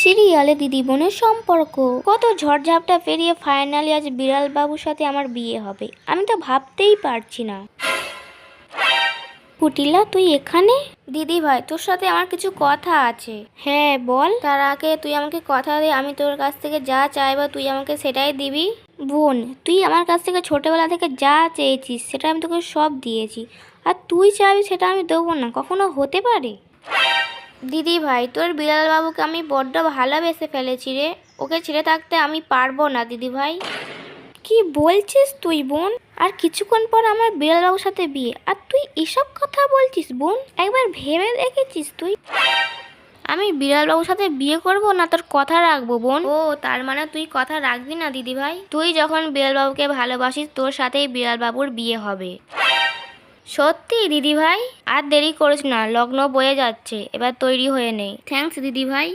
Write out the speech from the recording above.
সিরিয়ালে দিদি বোনের সম্পর্ক কত ঝড়ঝাপটা পেরিয়ে ফাইনালি আজ বিড়াল বাবুর সাথে আমার বিয়ে হবে। আমি তো ভাবতেই পারছি না। কুটিলা, তুই এখানে? দিদি ভাই, তোর সাথে আমার কিছু কথা আছে। হ্যাঁ বল। তার আগে তুই আমাকে কথা দে, আমি তোর কাছ থেকে যা চাইবো তুই আমাকে সেটাই দিবি। বোন, তুই আমার কাছ থেকে ছোটবেলা থেকে যা চেয়েছিস সেটা আমি তোকে সব দিয়েছি, আর তুই চাইবি সেটা আমি দেবো না, কখনো হতে পারে? দিদি ভাই, তোর বিড়াল বাবুকে আমি বড্ড ভালোবেসে ফেলেছি রে, ওকে ছেড়ে থাকতে আমি পারবো না দিদি ভাই। কি বলছিস তুই বোন? আর কিছুক্ষণ পর আমার বিড়াল বাবুর সাথে বিয়ে, আর তুই এসব কথা বলছিস বোন? একবার ভেবে দেখেছিস তুই? আমি বিড়াল বাবুর সাথে বিয়ে করব না তোর কথা রাখবো বোন? ও, তার মানে তুই কথা রাখবি না দিদি ভাই? তুই যখন বিড়াল বাবুকে ভালোবাসিস তোর সাথেই বিড়াল বাবুর বিয়ে হবে। সত্যি দিদি ভাই? আর দেরি করিস না, লগ্ন বয়ে যাচ্ছে, এবার তৈরি হয়ে নে। থ্যাঙ্কস দিদি ভাই।